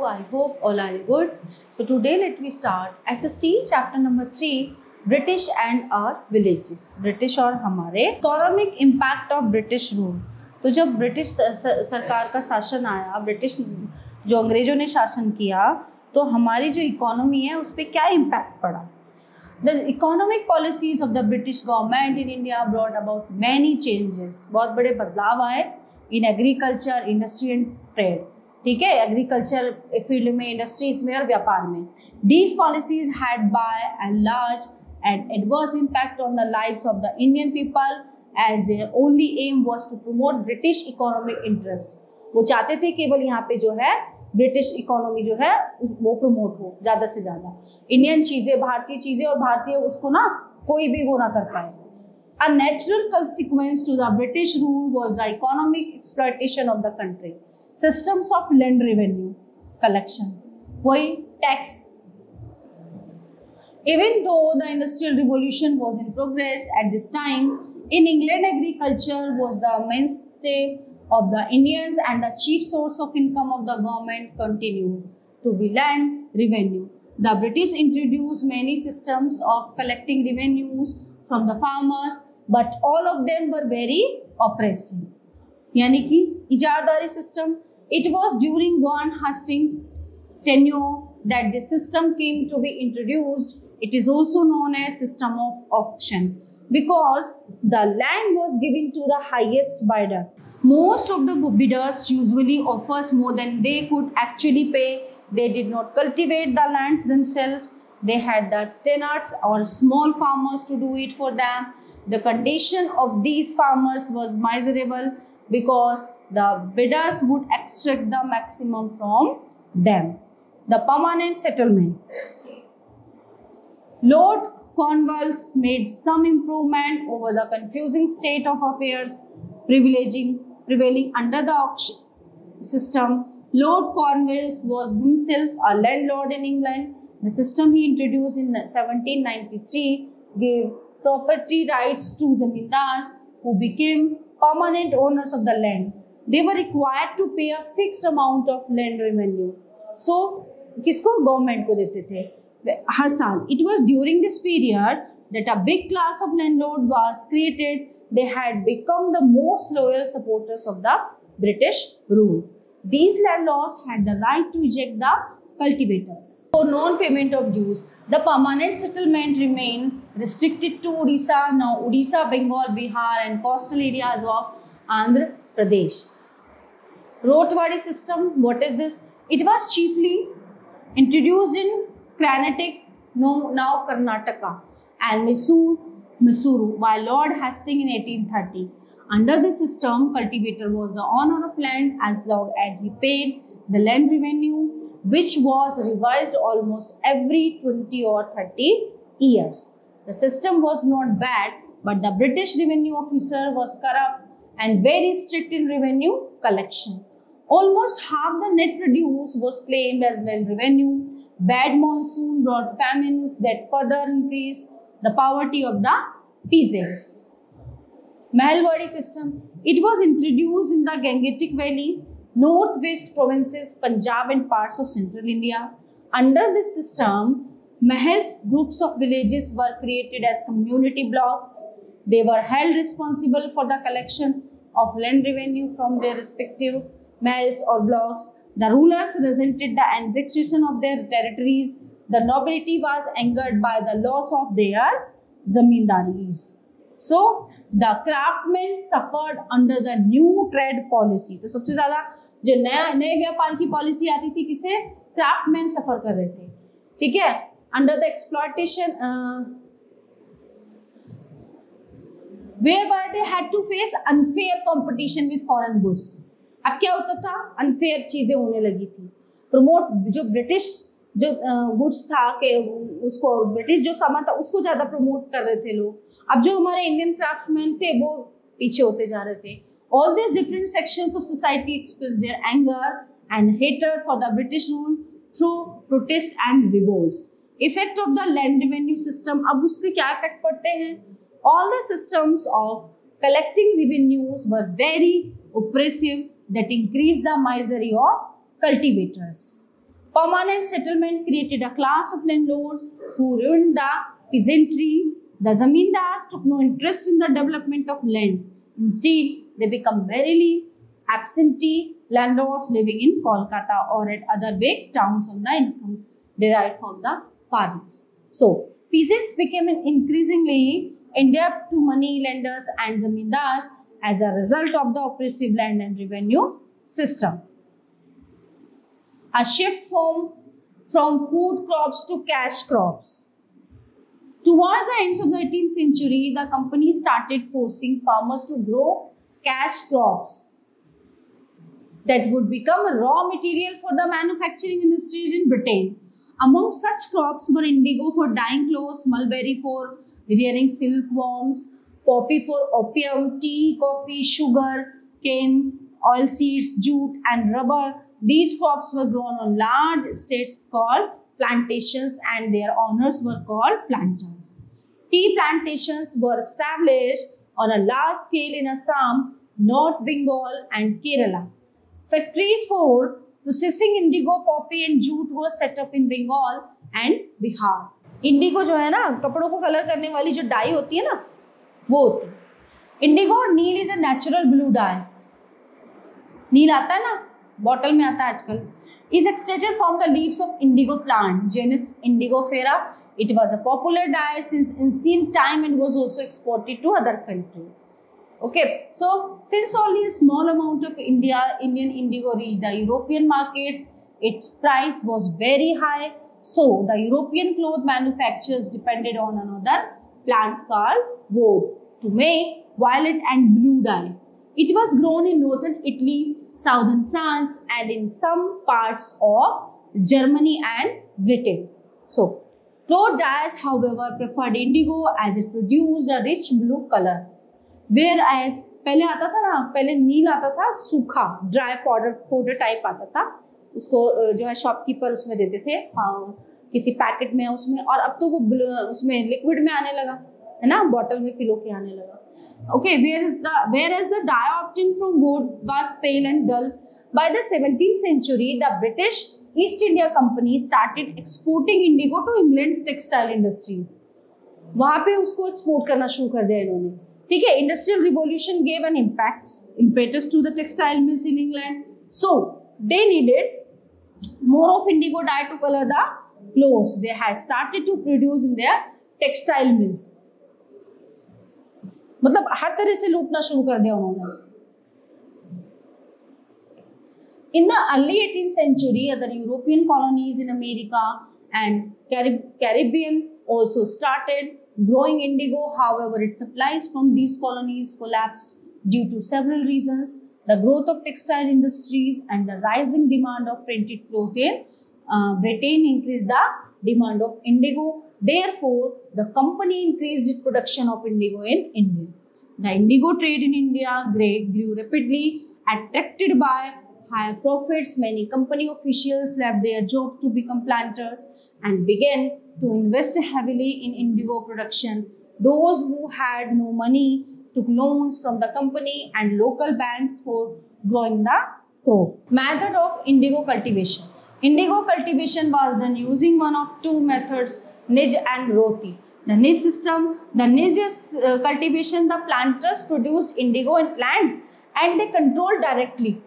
I hope all are good. So today let me start SST chapter number 3, British and our villages. British और हमारे economic impact of British rule. तो जब British सरकार का शासन आया, ब्रिटिश जो अंग्रेजों ने शासन किया, तो हमारी जो इकोनॉमी है उस पर क्या इम्पैक्ट पड़ा. The economic policies of the British government in India brought about many changes. बहुत बड़े बदलाव आए in agriculture, industry and trade. ठीक है, एग्रीकल्चर फील्ड में, इंडस्ट्रीज में और व्यापार में. These policies had by and large an adverse impact on the lives of the Indian people as their only aim was to promote British economic interest. वो चाहते थे केवल यहाँ पे जो है ब्रिटिश इकोनॉमी जो है वो प्रमोट हो ज़्यादा से ज़्यादा. इंडियन चीज़ें, भारतीय चीज़ें और भारतीय उसको ना कोई भी वो ना कर पाए. A natural consequence to the British rule was the economic exploitation of the country. Systems of land revenue collection, वही tax. Even though the industrial revolution was in progress at this time, in England agriculture was the mainstay of the Indians and the chief source of income of the government continued to be land revenue. The British introduced many systems of collecting revenues from the farmers, but all of them were very oppressive. यानी कि इजारदारी system. It was during Warren Hastings' tenure that the system came to be introduced. It is also known as system of auction because the land was given to the highest bidder. Most of the bidders usually offers more than they could actually pay. They did not cultivate the lands themselves. They had the tenants or small farmers to do it for them. The condition of these farmers was miserable because the bidders would extract the maximum from them. The permanent settlement. Lord Cornwallis made some improvement over the confusing state of affairs prevailing under the auction system. Lord Cornwallis was himself a landlord in England. The system he introduced in 1793 gave property rights to zamindars who became permanent owners of the land. They were required to pay a fixed amount of land revenue. So, किसको? Government को देते थे हर साल. It was during this period that a big class of landlord was created. They had become the most loyal supporters of the British rule. These landlords had the right to eject the cultivators for non-payment of dues. The permanent settlement remained restricted to Odisha, now Odisha, Bengal, Bihar and coastal areas of Andhra Pradesh. Rotwadi system, what is this? It was chiefly introduced in Carnatic, now Karnataka, and Mysuru by Lord Hastings in 1830. Under this system, cultivator was the owner of land as long as he paid the land revenue, which was revised almost every 20 or 30 years. The system was not bad, but the British revenue officer was corrupt and very strict in revenue collection. Almost half the net produce was claimed as land revenue. Bad monsoon brought famines that further increased the poverty of the peasants. Mahalwadi system. It was introduced in the Gangetic Valley, northwest provinces, Punjab and parts of central India. Under this system, Mahals, groups of villages were created as community blocks. They were held responsible for the collection of land revenue from their respective Mahals or blocks. The rulers resented the annexation of their territories. The nobility was angered by the loss of their zamindaris. So, the craftsmen suffered under the new trade policy. तो सबसे ज़्यादा जो नए व्यापार की policy आती थी किसे? क्राफ्टमैन सफर कर रहे थे. ठीक है, under the exploitation whereby they had to face unfair competition with foreign goods. अब क्या होता था? अनफेयर चीजें होने लगी थी. प्रमोट जो ब्रिटिश जो गुड्स था कि उसको ब्रिटिश जो सामान था उसको ज़्यादा प्रमोट कर रहे थे लोग. अब जो हमारे इंडियन क्राफ्ट्समैन थे वो पीछे होते जा रहे थे. All these different sections of society expressed their anger and hatred for the British rule through protest and revolts. Effect of the land revenue system. अब उसके क्या इफेक्ट पड़ते हैं? All the systems of collecting revenues were very oppressive that increased the misery of cultivators. Permanent settlement created a class of landlords who ruined the peasantry. The zamindars took no interest in the development of land. Instead, they become merely absentee landlords living in Kolkata or at other big towns on the income derived from the farmers. So, peasants became increasingly indebted to money lenders and zamindars as a result of the oppressive land and revenue system. A shift from food crops to cash crops. Towards the end of the 18th century, the company started forcing farmers to grow cash crops that would become a raw material for the manufacturing industries in Britain. Among such crops were indigo for dyeing clothes, mulberry for rearing silkworms, poppy for opium, tea, coffee, sugar, cane, oilseeds, jute, and rubber. These crops were grown on large estates called plantations, and their owners were called planters. Tea plantations were established on a large scale in Assam, North Bengal, and Kerala. Factories for processing indigo, poppy, and jute were set up in Bengal and Bihar. Indigo जो है ना, कपड़ों को colour करने वाली जो die होती है ना, वो होती है इंडिगो। नील is a natural blue dye. नील आता है ना, बॉटल में आता है आजकल। Is extracted from the leaves of indigo plant, genus Indigofera. It was a popular dye since ancient time and was also exported to other countries. Okay, so since only a small amount of Indian indigo reached the European markets, its price was very high. So the European cloth manufacturers depended on another plant called woad to make violet and blue dye. It was grown in northern Italy, southern France, and in some parts of Germany and Britain. So, cloth dyes, however, preferred indigo as it produced a rich blue color. Whereas पहले आता था ना, पहले नील आता था सूखा, dry powder type आता था, उसको जो है शॉपकीपर उसमें देते थे, किसी पैकेट में उसमें, और अब तो वो उसमें लिक्विड में आने लगा है ना, बॉटल में फिल होके आने लगा. Okay, whereas the dye obtained from wood was pale and dull. By the 17th century, the British East India Company started exporting indigo to England textile industries. वहाँ पे उसको एक्सपोर्ट करना शुरू कर दिया इन्होंने. ठीक है, industrial revolution gave an impetus to the textile mills in England. So they needed more of indigo dye to color the clothes. They had started to produce in their textile mills. मतलब हर तरह से लूटना शुरू कर दिया उन्होंने. In the early 18th century, other European colonies in America and Caribbean also started growing indigo. However, its supplies from these colonies collapsed due to several reasons: the growth of textile industries and the rising demand of printed cloth in Britain increased the demand of indigo. Therefore, the company increased its production of indigo in India. The indigo trade in India grew rapidly. Attracted by higher profits, many company officials left their job to become planters and began to invest heavily in indigo production. Those who had no money took loans from the company and local banks for growing the crop. Method of indigo cultivation. Indigo cultivation was done using one of two methods, Nij and Roti. The Nij system, the Nij cultivation, the planters produced indigo in plants and they controlled directly.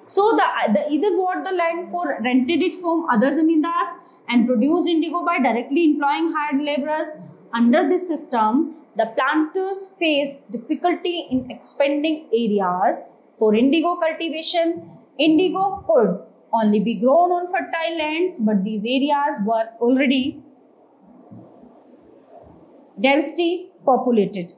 So the either bought the land for rented it from other zamindars and produced indigo by directly employing hired laborers. Under this system, the planters faced difficulty in expanding areas for indigo cultivation. Indigo could only be grown on fertile lands, but these areas were already densely populated.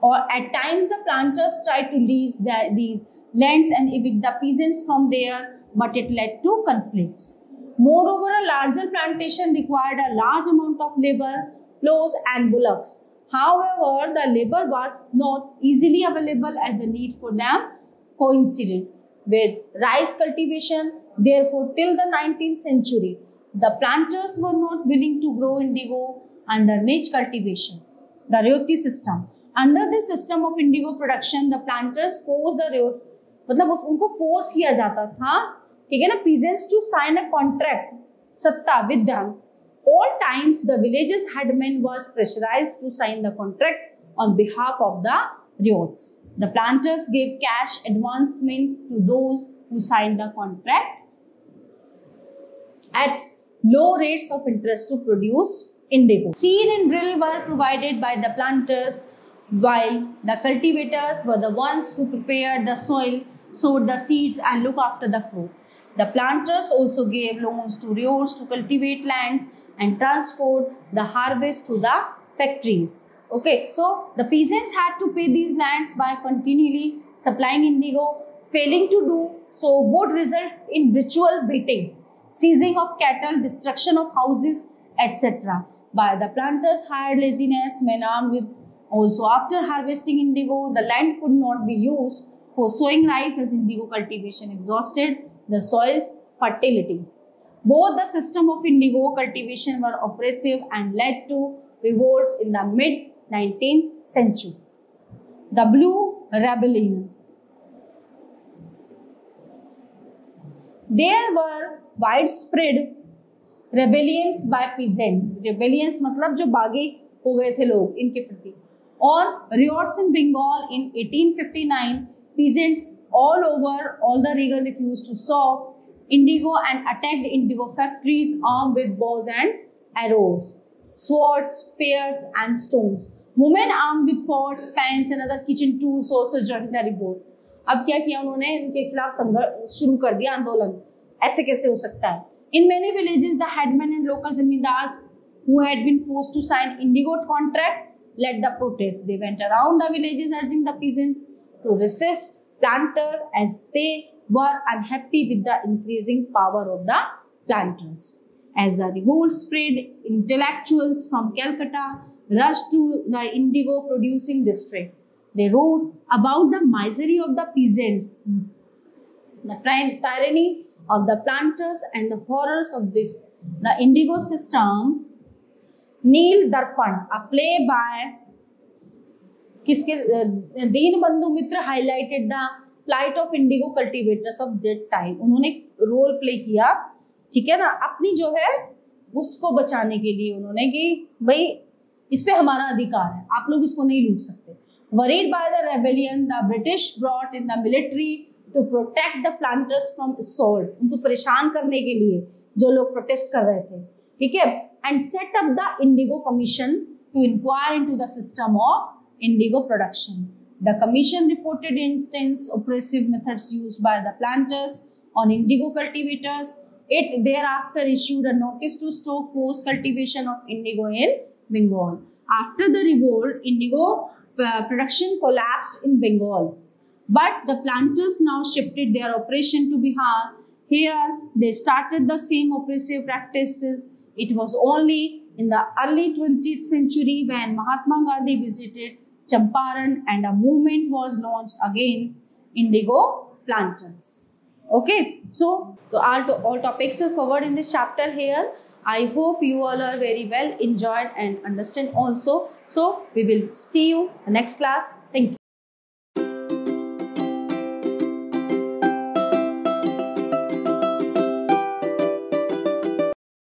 Or at times the planters tried to lease these lands and evict the peasants from there, but it led to conflicts. Moreover, a larger plantation required a large amount of labor, plows and bullocks. However, the labor was not easily available as the need for them coincided with rice cultivation. Therefore, till the 19th century, the planters were not willing to grow indigo under niche cultivation. The Roti system. Under this system of indigo production, the planters forced the Roti, मतलब उनको force किया जाता था ठीक है ना, peasants to sign a contract satta with them. All times the village's headman was pressurized to sign the contract on behalf of the ryots. The planters gave cash advancement to those who signed the contract at low rates of interest to produce indigo. Seed and drill were provided by the planters, while the cultivators were the ones who prepared the soil, sowed the seeds and looked after the crop. The planters also gave loans to ryots to cultivate lands and transport the harvest to the factories. Okay, so the peasants had to pay these lands by continually supplying indigo. Failing to do so would result in ritual beating, seizing of cattle, destruction of houses, etc. by the planters hired laziness, men armed with. Also, after harvesting indigo, the land could not be used for sowing rice as indigo cultivation exhausted the soil's fertility. Both the system of indigo cultivation were oppressive and led to revolts in the mid-19th century. The Blue Rebellion. There were widespread rebellions by peasants. Rebellions मतलब जो बागी हो गए थे लोग इनके प्रति. और riots in Bengal in 1859, peasants all over all the region refused to sow indigo and attacked indigo factories armed with bows and arrows, swords, spears and stones. Women armed with pots, pans and other kitchen tools also joined the revolt. अब क्या किया उन्होंने, इनके खिलाफ संघर्ष शुरू कर दिया, आंदोलन. ऐसे कैसे हो सकता है? In many villages, the headmen and local zamindars who had been forced to sign indigo contract led the protest. They went around the villages urging the peasants to resist planter as they were unhappy with the increasing power of the planters. As the revolt spread, intellectuals from Calcutta rushed to the indigo producing district. They wrote about the misery of the peasants, the tyranny of the planters and the horrors of this. The indigo system. नील दर्पण, a play by किसके दीनबंधु मित्र highlighted the plight of indigo cultivators of that time. उन्होंने role play किया, ठीक है ना, अपनी जो है उसको बचाने के लिए उन्होंने कि भाई इस पे हमारा अधिकार है, आप लोग इसको नहीं लूट सकते. Worried by the rebellion, the British brought in the military to protect the planters from assault. उनको परेशान करने के लिए जो लोग प्रोटेस्ट कर रहे थे, ठीक है, and set up the Indigo Commission to inquire into the system of indigo production. The commission reported instance oppressive methods used by the planters on indigo cultivators. It thereafter issued a notice to stop forced cultivation of indigo in Bengal. After the revolt, indigo production collapsed in Bengal, but the planters now shifted their operation to Bihar. Here, they started the same oppressive practices. It was only in the early 20th century when Mahatma Gandhi visited Champaran and a movement was launched again, indigo planters. Okay, so all topics are covered in this chapter here. I hope you all are very well enjoyed and understand also. So we will see you in the next class. Thank you.